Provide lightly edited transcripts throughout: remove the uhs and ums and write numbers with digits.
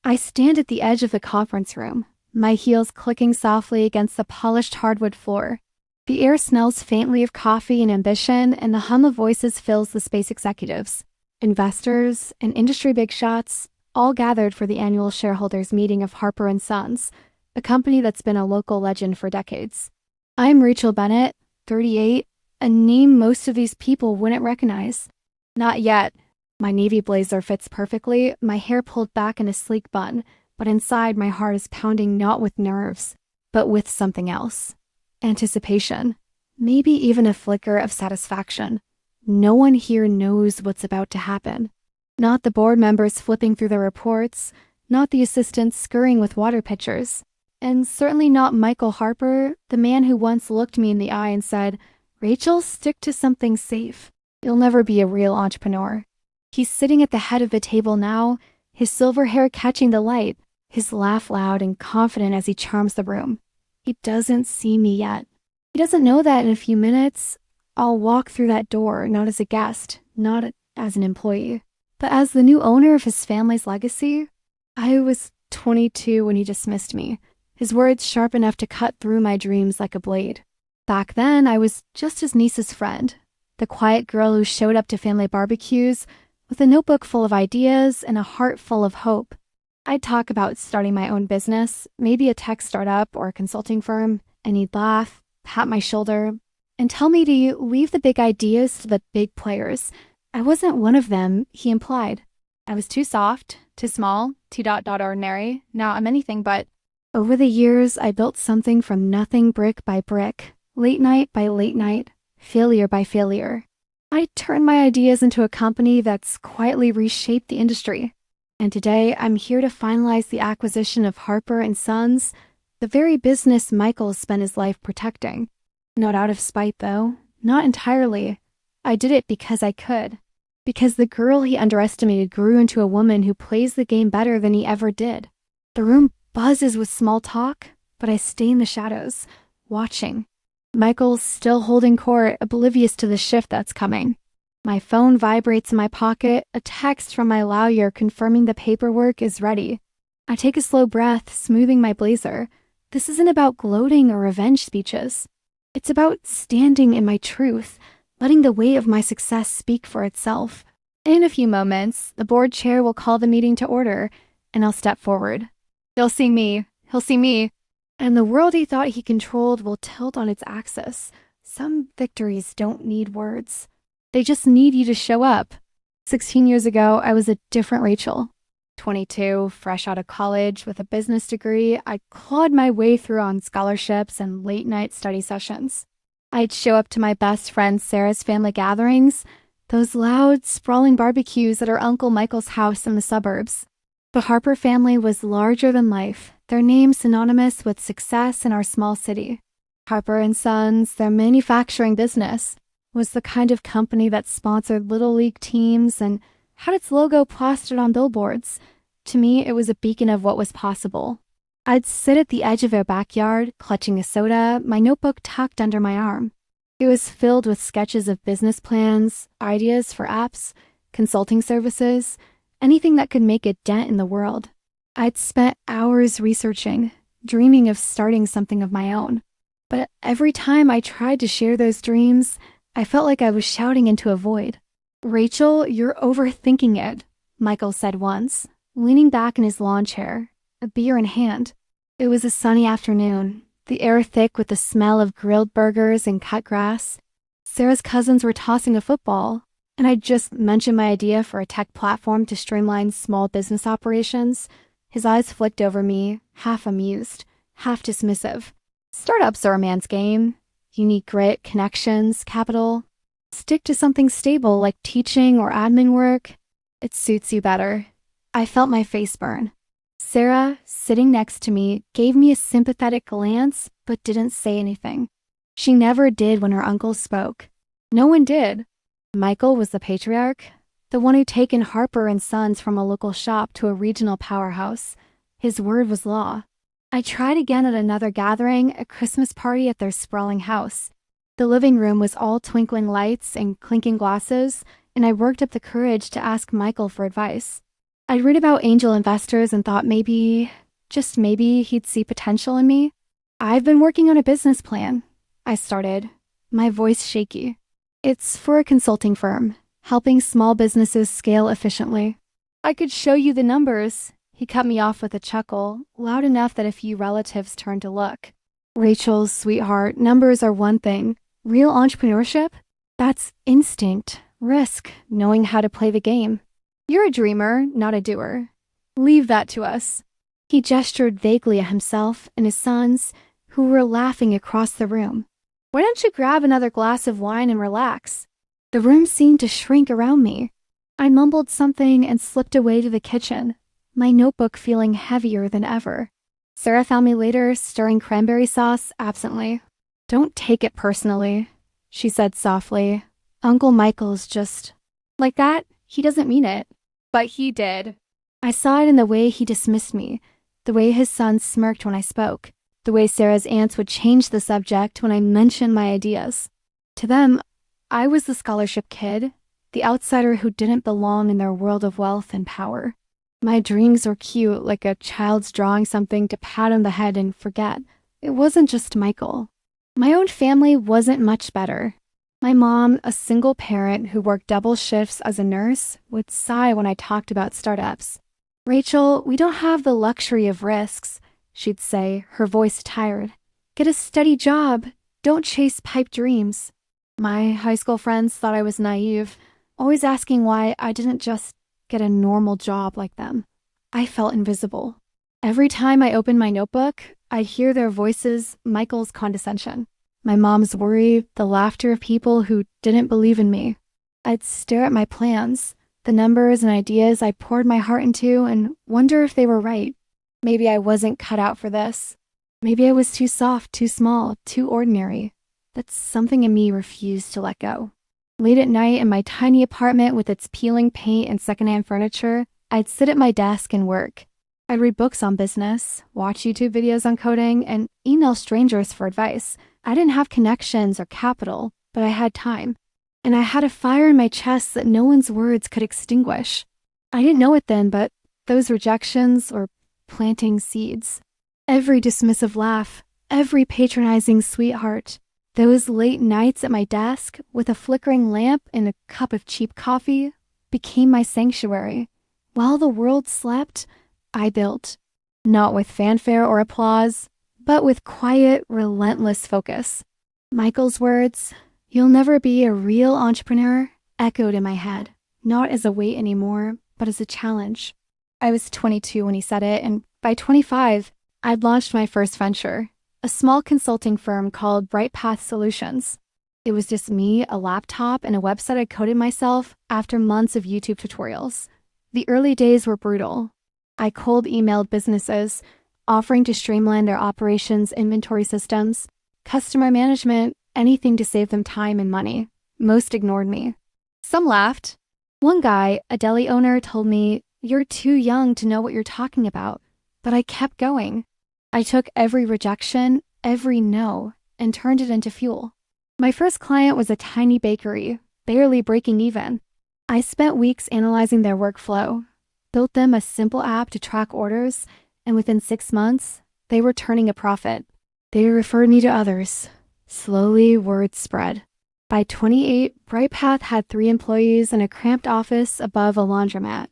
I stand at the edge of the conference room, my heels clicking softly against the polished hardwood floor. The air smells faintly of coffee and ambition, and the hum of voices fills the space. Executives, investors, and industry big shots all gathered for the annual shareholders meeting of Harper & Sons, a company that's been a local legend for decades. I'm Rachel Bennett, 38, a name most of these people wouldn't recognize. Not yet. My navy blazer fits perfectly, my hair pulled back in a sleek bun, but inside my heart is pounding not with nerves, but with something else. Anticipation. Maybe even a flicker of satisfaction. No one here knows what's about to happen. Not the board members flipping through their reports, not the assistants scurrying with water pitchers, and certainly not Michael Harper, the man who once looked me in the eye and said, "Rachel, stick to something safe. You'll never be a real entrepreneur." He's sitting at the head of the table now, his silver hair catching the light, his laugh loud and confident as he charms the room. He doesn't see me yet. He doesn't know that in a few minutes, I'll walk through that door, not as a guest, not as an employee, but as the new owner of his family's legacy. I was 22 when he dismissed me, his words sharp enough to cut through my dreams like a blade. Back then, I was just his niece's friend, the quiet girl who showed up to family barbecues with a notebook full of ideas and a heart full of hope. I'd talk about starting my own business, maybe a tech startup or a consulting firm, and he'd laugh, pat my shoulder, and tell me to leave the big ideas to the big players. I wasn't one of them, he implied. I was too soft, too small, too ordinary. Now I'm anything but. Over the years, I built something from nothing, brick by brick, late night by late night, failure by failure. I turned my ideas into a company that's quietly reshaped the industry. And today, I'm here to finalize the acquisition of Harper & Sons, the very business Michael spent his life protecting. Not out of spite, though. Not entirely. I did it because I could. Because the girl he underestimated grew into a woman who plays the game better than he ever did. The room buzzes with small talk, but I stay in the shadows, watching. Michael's still holding court, oblivious to the shift that's coming. My phone vibrates in my pocket, a text from my lawyer confirming the paperwork is ready. I take a slow breath, smoothing my blazer. This isn't about gloating or revenge speeches. It's about standing in my truth, letting the weight of my success speak for itself. In a few moments, the board chair will call the meeting to order, and I'll step forward. He'll see me, and the world he thought he controlled will tilt on its axis. Some victories don't need words. They just need you to show up. 16 years ago, I was a different Rachel. 22, fresh out of college with a business degree, I clawed my way through on scholarships and late-night study sessions. I'd show up to my best friend Sarah's family gatherings, those loud, sprawling barbecues at her Uncle Michael's house in the suburbs. The Harper family was larger than life, their name synonymous with success in our small city. Harper & Sons, their manufacturing business, was the kind of company that sponsored Little League teams and had its logo plastered on billboards. To me, it was a beacon of what was possible. I'd sit at the edge of their backyard, clutching a soda, my notebook tucked under my arm. It was filled with sketches of business plans, ideas for apps, consulting services, anything that could make a dent in the world. I'd spent hours researching, dreaming of starting something of my own. But every time I tried to share those dreams, I felt like I was shouting into a void. "Rachel, you're overthinking it," Michael said once, leaning back in his lawn chair, a beer in hand. It was a sunny afternoon, the air thick with the smell of grilled burgers and cut grass. Sarah's cousins were tossing a football, and I'd just mentioned my idea for a tech platform to streamline small business operations. His eyes flicked over me, half amused, half dismissive. Startups are a man's game. You need grit, connections, capital. Stick to something stable like teaching or admin work. It suits you better. I felt my face burn. Sarah, sitting next to me, gave me a sympathetic glance but didn't say anything. She never did when her uncle spoke. No one did. Michael was the patriarch, the one who'd taken Harper & Sons from a local shop to a regional powerhouse. His word was law. I tried again at another gathering, a Christmas party at their sprawling house. The living room was all twinkling lights and clinking glasses, and I worked up the courage to ask Michael for advice. I'd read about angel investors and thought maybe, just maybe, he'd see potential in me. I've been working on a business plan, I started, my voice shaky. It's for a consulting firm, helping small businesses scale efficiently. I could show you the numbers. He cut me off with a chuckle, loud enough that a few relatives turned to look. Rachel, sweetheart, numbers are one thing. Real entrepreneurship? That's instinct, risk, knowing how to play the game. You're a dreamer, not a doer. Leave that to us. He gestured vaguely at himself and his sons, who were laughing across the room. Why don't you grab another glass of wine and relax? The room seemed to shrink around me. I mumbled something and slipped away to the kitchen, my notebook feeling heavier than ever. Sarah found me later, stirring cranberry sauce absently. Don't take it personally, she said softly. Uncle Michael's just... Like that, he doesn't mean it. But he did. I saw it in the way he dismissed me, the way his son smirked when I spoke, the way Sarah's aunts would change the subject when I mentioned my ideas. To them, I was the scholarship kid, the outsider who didn't belong in their world of wealth and power. My dreams were cute, like a child's drawing something to pat on the head and forget. It wasn't just Michael. My own family wasn't much better. My mom, a single parent who worked double shifts as a nurse, would sigh when I talked about startups. Rachel, we don't have the luxury of risks, she'd say, her voice tired. Get a steady job. Don't chase pipe dreams. My high school friends thought I was naive, always asking why I didn't just get a normal job like them. I felt invisible. Every time I opened my notebook, I'd hear their voices, Michael's condescension, my mom's worry, the laughter of people who didn't believe in me. I'd stare at my plans, the numbers and ideas I poured my heart into, and wonder if they were right. Maybe I wasn't cut out for this. Maybe I was too soft, too small, too ordinary. That something in me refused to let go. Late at night in my tiny apartment with its peeling paint and secondhand furniture, I'd sit at my desk and work. I'd read books on business, watch YouTube videos on coding, and email strangers for advice. I didn't have connections or capital, but I had time. And I had a fire in my chest that no one's words could extinguish. I didn't know it then, but those rejections were planting seeds. Every dismissive laugh, every patronizing sweetheart, those late nights at my desk with a flickering lamp and a cup of cheap coffee became my sanctuary. While the world slept, I built. Not with fanfare or applause, but with quiet, relentless focus. Michael's words, "You'll never be a real entrepreneur," echoed in my head, not as a weight anymore, but as a challenge. I was 22 when he said it, and by 25, I'd launched my first venture, a small consulting firm called Bright Path Solutions. It was just me, a laptop, and a website I coded myself after months of YouTube tutorials. The early days were brutal. I cold emailed businesses, offering to streamline their operations, inventory systems, customer management, anything to save them time and money. Most ignored me. Some laughed. One guy, a deli owner, told me, "You're too young to know what you're talking about." But I kept going. I took every rejection, every no, and turned it into fuel. My first client was a tiny bakery, barely breaking even. I spent weeks analyzing their workflow, built them a simple app to track orders, and within 6 months, they were turning a profit. They referred me to others. Slowly, word spread. By 28, BrightPath had 3 employees and a cramped office above a laundromat.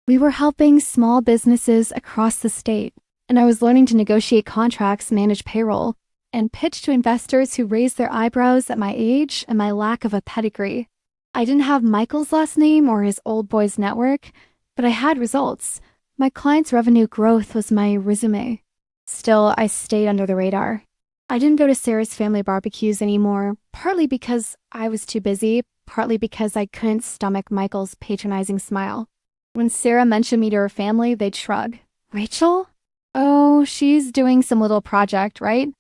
We were helping small businesses across the state, and I was learning to negotiate contracts, manage payroll, and pitch to investors who raised their eyebrows at my age and my lack of a pedigree. I didn't have Michael's last name or his old boys network, but I had results. My clients' revenue growth was my resume. Still, I stayed under the radar. I didn't go to Sarah's family barbecues anymore, partly because I was too busy, partly because I couldn't stomach Michael's patronizing smile. When Sarah mentioned me to her family, they'd shrug. "Rachel? Oh, she's doing some little project, right?"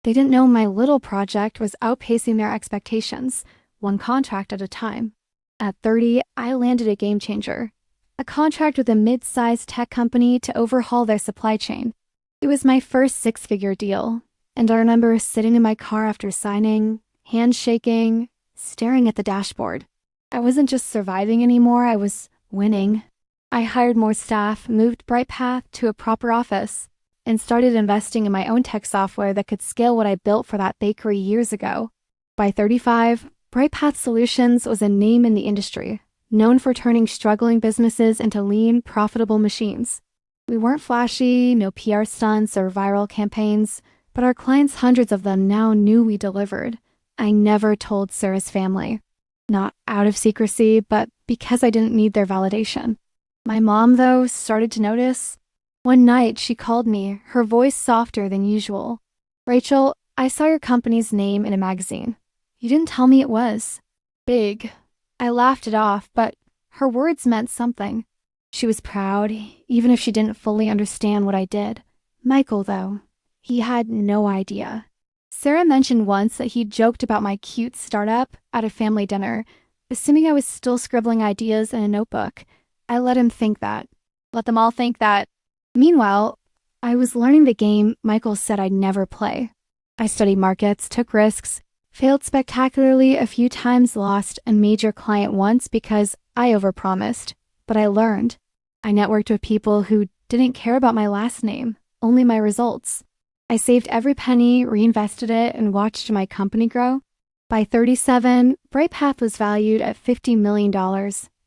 They didn't know my little project was outpacing their expectations, one contract at a time. At 30, I landed a game changer. A contract with a mid-sized tech company to overhaul their supply chain. It was my first 6-figure deal, and I remember sitting in my car after signing, hands shaking, staring at the dashboard. I wasn't just surviving anymore, I was winning. I hired more staff, moved BrightPath to a proper office, and started investing in my own tech software that could scale what I built for that bakery years ago. By 35, BrightPath Solutions was a name in the industry, known for turning struggling businesses into lean, profitable machines. We weren't flashy, no PR stunts or viral campaigns, but our clients, hundreds of them, now knew we delivered. I never told Sarah's family. Not out of secrecy, but because I didn't need their validation. My mom, though, started to notice. One night, she called me, her voice softer than usual. "Rachel, I saw your company's name in a magazine. You didn't tell me it was." Big. I laughed it off, but her words meant something. She was proud, even if she didn't fully understand what I did. Michael, though, he had no idea. Sarah mentioned once that he joked about my cute startup at a family dinner, assuming I was still scribbling ideas in a notebook. I let him think that. Let them all think that. Meanwhile, I was learning the game Michael said I'd never play. I studied markets, took risks, failed spectacularly a few times, lost a major client once because I overpromised. But I learned. I networked with people who didn't care about my last name, only my results. I saved every penny, reinvested it, and watched my company grow. By 37, BrightPath was valued at $50 million,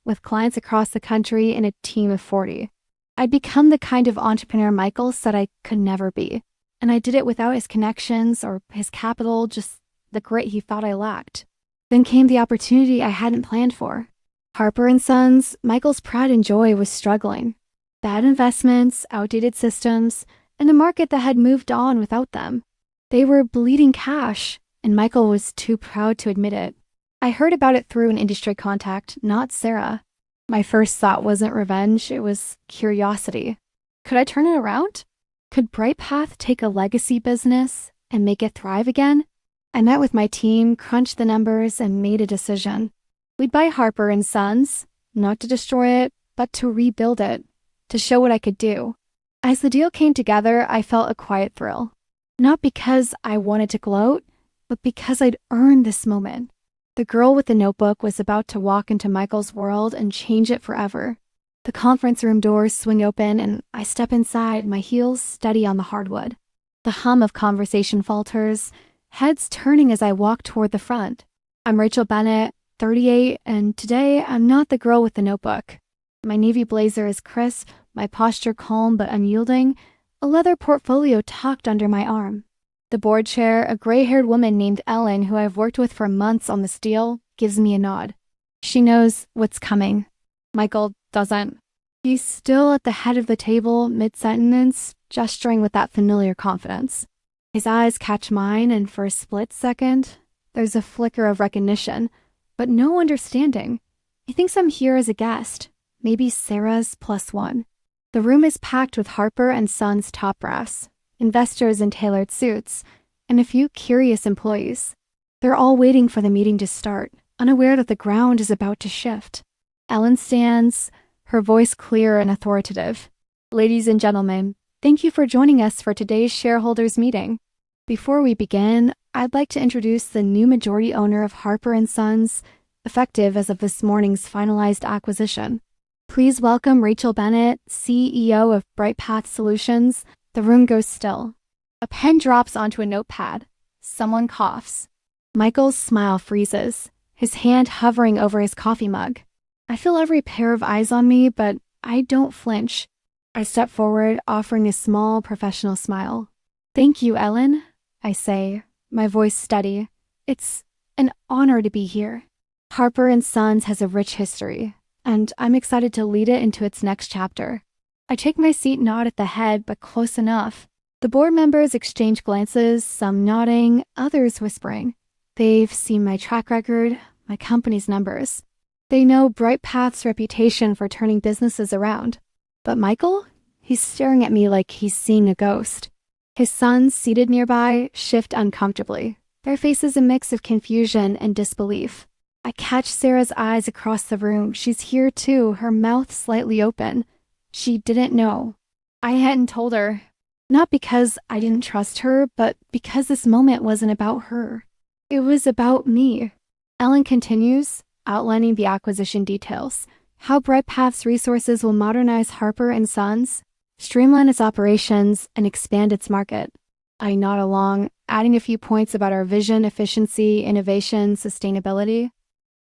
with clients across the country and a team of 40. I'd become the kind of entrepreneur Michael said I could never be, and I did it without his connections or his capital, just the grit he thought I lacked. Then came the opportunity I hadn't planned for. Harper & Sons, Michael's pride and joy, was struggling. Bad investments, outdated systems, and a market that had moved on without them. They were bleeding cash, and Michael was too proud to admit it. I heard about it through an industry contact, not Sarah. My first thought wasn't revenge, it was curiosity. Could I turn it around? Could BrightPath take a legacy business and make it thrive again? I met with my team, crunched the numbers, and made a decision. We'd buy Harper & Sons, not to destroy it, but to rebuild it, to show what I could do. As the deal came together, I felt a quiet thrill. Not because I wanted to gloat, but because I'd earned this moment. The girl with the notebook was about to walk into Michael's world and change it forever. The conference room doors swing open and I step inside, my heels steady on the hardwood. The hum of conversation falters, heads turning as I walk toward the front. I'm Rachel Bennett, 38, and today I'm not the girl with the notebook. My navy blazer is crisp, my posture calm but unyielding, a leather portfolio tucked under my arm. The board chair, a gray-haired woman named Ellen, who I've worked with for months on this deal, gives me a nod. She knows what's coming. Michael doesn't. He's still at the head of the table, mid-sentence, gesturing with that familiar confidence. His eyes catch mine, and for a split second, there's a flicker of recognition, but no understanding. He thinks I'm here as a guest, maybe Sarah's +1. The room is packed with Harper & Sons top brass, investors in tailored suits, and a few curious employees. They're all waiting for the meeting to start, unaware that the ground is about to shift. Ellen stands, her voice clear and authoritative. "Ladies and gentlemen, thank you for joining us for today's shareholders meeting. Before we begin, I'd like to introduce the new majority owner of Harper & Sons, effective as of this morning's finalized acquisition. Please welcome Rachel Bennett, CEO of BrightPath Solutions." The room goes still. A pen drops onto a notepad. Someone coughs. Michael's smile freezes, his hand hovering over his coffee mug. I feel every pair of eyes on me, but I don't flinch. I step forward, offering a small, professional smile. "Thank you, Ellen," I say, my voice steady. "It's an honor to be here." Harper & Sons has a rich history, and I'm excited to lead it into its next chapter. I take my seat, nod at the head, but close enough. The board members exchange glances, some nodding, others whispering. They've seen my track record, my company's numbers. They know BrightPath's reputation for turning businesses around. But Michael? He's staring at me like he's seeing a ghost. His sons, seated nearby, shift uncomfortably, their faces a mix of confusion and disbelief. I catch Sarah's eyes across the room. She's here too, her mouth slightly open. She didn't know. I hadn't told her. Not because I didn't trust her, but because this moment wasn't about her. It was about me. Ellen continues, outlining the acquisition details. how Bright Path's resources will modernize Harper & Sons, streamline its operations, and expand its market. I nod along, adding a few points about our vision, efficiency, innovation, sustainability.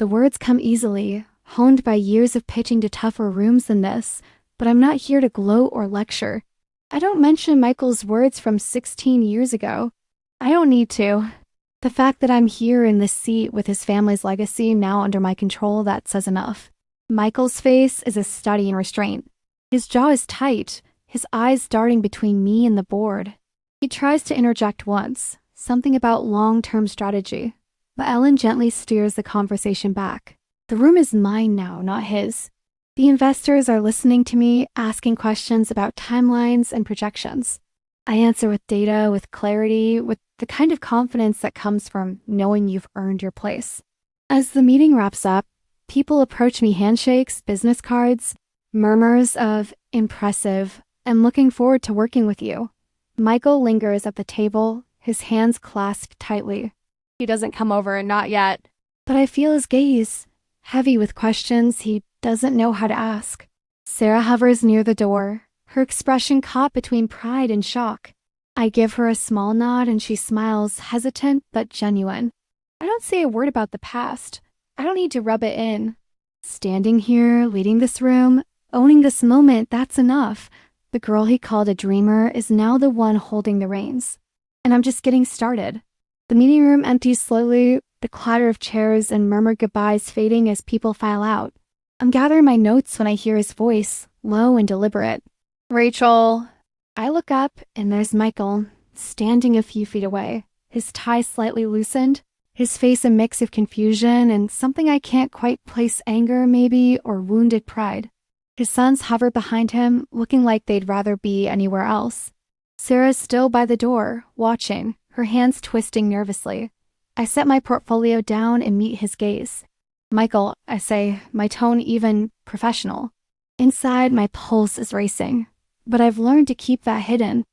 The words come easily, honed by years of pitching to tougher rooms than this, but I'm not here to gloat or lecture. I don't mention Michael's words from 16 years ago. I don't need to. The fact that I'm here in this seat with his family's legacy now under my control, that says enough. Michael's face is a study in restraint. His jaw is tight, his eyes darting between me and the board. He tries to interject once, something about long-term strategy, but Ellen gently steers the conversation back. The room is mine now, not his. The investors are listening to me, asking questions about timelines and projections. I answer with data, with clarity, with the kind of confidence that comes from knowing you've earned your place. As the meeting wraps up, people approach me, handshakes, business cards, murmurs of impressive, and looking forward to working with you. Michael lingers at the table, his hands clasped tightly. He doesn't come over, not yet. But I feel his gaze, heavy with questions he doesn't know how to ask. Sarah hovers near the door, her expression caught between pride and shock. I give her a small nod and she smiles, hesitant but genuine. I don't say a word about the past. I don't need to rub it in. Standing here, leading this room, owning this moment, that's enough. The girl he called a dreamer is now the one holding the reins. And I'm just getting started. The meeting room empties slowly, the clatter of chairs and murmured goodbyes fading as people file out. I'm gathering my notes when I hear his voice, low and deliberate. Rachel. I look up and there's Michael, standing a few feet away, his tie slightly loosened, his face a mix of confusion and something I can't quite place, anger maybe, or wounded pride. His sons hover behind him, looking like they'd rather be anywhere else. Sarah's still by the door, watching, her hands twisting nervously. I set my portfolio down and meet his gaze. Michael, I say, my tone even professional. Inside, my pulse is racing, but I've learned to keep that hidden.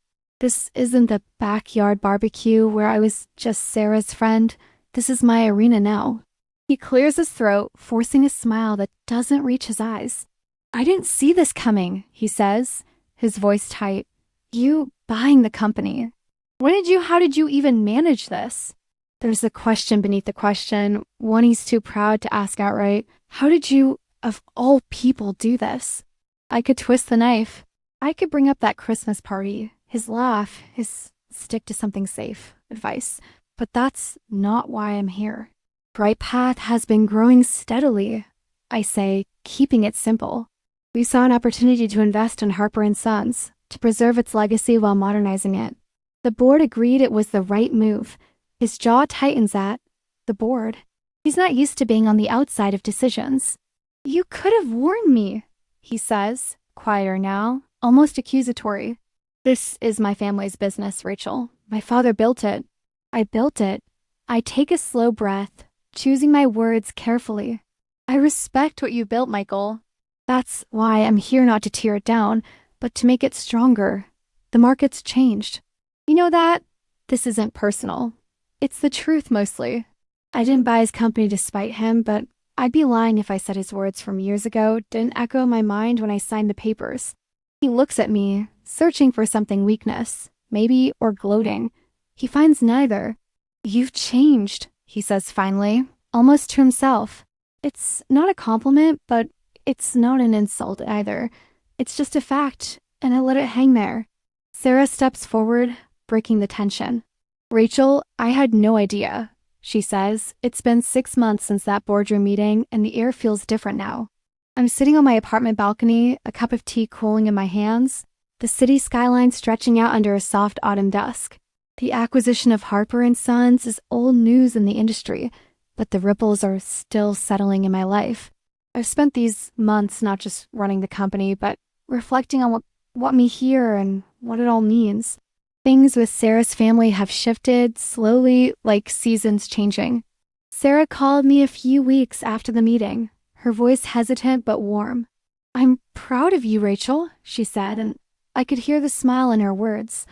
This isn't the backyard barbecue where I was just Sarah's friend. This is my arena now. He clears his throat, forcing a smile that doesn't reach his eyes. I didn't see this coming, he says, his voice tight. You buying the company. How did you even manage this? There's a question beneath the question, one he's too proud to ask outright. How did you, of all people, do this? I could twist the knife. I could bring up that Christmas party, his laugh, his stick to something safe advice. But that's not why I'm here. Bright Path has been growing steadily, I say, keeping it simple. We saw an opportunity to invest in Harper & Sons, to preserve its legacy while modernizing it. The board agreed it was the right move. His jaw tightens at the board. He's not used to being on the outside of decisions. You could have warned me, he says, quieter now, almost accusatory. This is my family's business, Rachel. My father built it. I built it. I take a slow breath, choosing my words carefully. I respect what you built, Michael. That's why I'm here, not to tear it down, but to make it stronger. The market's changed. You know that? This isn't personal. It's the truth mostly. I didn't buy his company to spite him, but I'd be lying if I said his words from years ago didn't echo my mind when I signed the papers. He looks at me, searching for something weakness, maybe, or gloating. He finds neither. You've changed, he says finally, almost to himself. It's not a compliment, but it's not an insult either. It's just a fact, and I let it hang there. Sarah steps forward, breaking the tension. Rachel, I had no idea, she says. It's been 6 months since that boardroom meeting, and the air feels different now. I'm sitting on my apartment balcony, a cup of tea cooling in my hands, the city skyline stretching out under a soft autumn dusk. The acquisition of Harper & Sons is old news in the industry, but the ripples are still settling in my life. I've spent these months not just running the company, but reflecting on what me here and what it all means. Things with Sarah's family have shifted slowly, like seasons changing. Sarah called me a few weeks after the meeting, her voice hesitant but warm. I'm proud of you, Rachel, she said, and I could hear the smile in her words.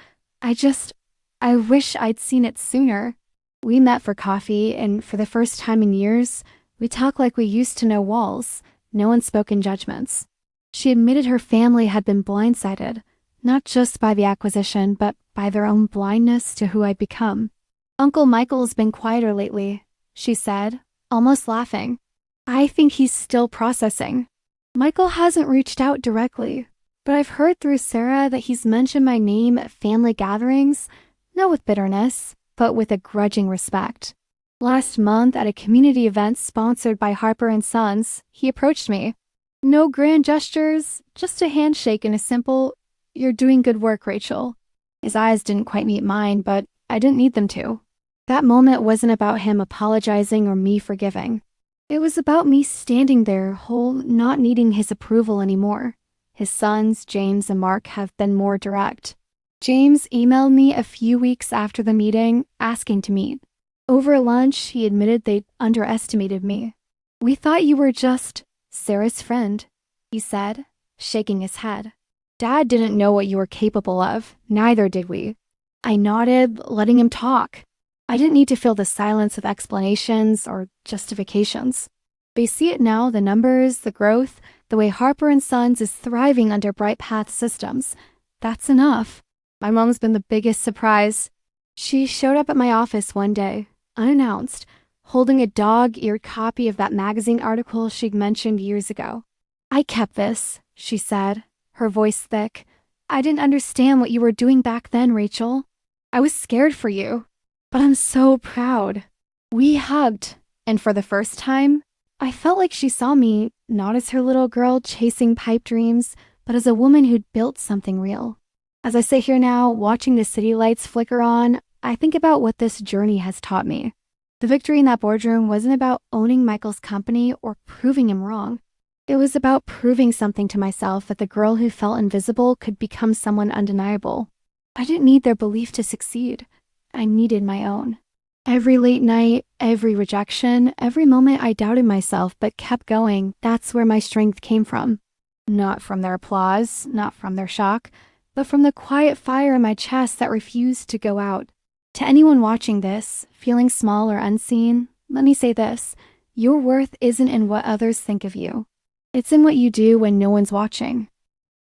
I wish I'd seen it sooner. We met for coffee, and for the first time in years, we talked like we used to know walls, no unspoken judgments. She admitted her family had been blindsided, not just by the acquisition, but by their own blindness to who I'd become. Uncle Michael's been quieter lately, she said, almost laughing. I think he's still processing. Michael hasn't reached out directly, but I've heard through Sarah that he's mentioned my name at family gatherings, not with bitterness, but with a grudging respect. Last month at a community event sponsored by Harper & Sons, he approached me. No grand gestures, just a handshake and a simple, "You're doing good work, Rachel." His eyes didn't quite meet mine, but I didn't need them to. That moment wasn't about him apologizing or me forgiving. It was about me standing there, whole, not needing his approval anymore. His sons, James and Mark, have been more direct. James emailed me a few weeks after the meeting, asking to meet. Over lunch, he admitted they'd underestimated me. "We thought you were just Sarah's friend," he said, shaking his head. "Dad didn't know what you were capable of, neither did we." I nodded, letting him talk. I didn't need to fill the silence with explanations or justifications. They see it now, the numbers, the growth, the way Harper & Sons is thriving under Bright Path systems. That's enough. My mom's been the biggest surprise. She showed up at my office one day, unannounced, holding a dog-eared copy of that magazine article she'd mentioned years ago. "I kept this," she said, her voice thick. "I didn't understand what you were doing back then, Rachel. I was scared for you. But I'm so proud." We hugged, and for the first time, I felt like she saw me not as her little girl chasing pipe dreams, but as a woman who'd built something real. As I sit here now, watching the city lights flicker on, I think about what this journey has taught me. The victory in that boardroom wasn't about owning Michael's company or proving him wrong. It was about proving something to myself, that the girl who felt invisible could become someone undeniable. I didn't need their belief to succeed. I needed my own. Every late night, every rejection, every moment I doubted myself but kept going, that's where my strength came from. Not from their applause, not from their shock, but from the quiet fire in my chest that refused to go out. To anyone watching this, feeling small or unseen, let me say this: your worth isn't in what others think of you. It's in what you do when no one's watching.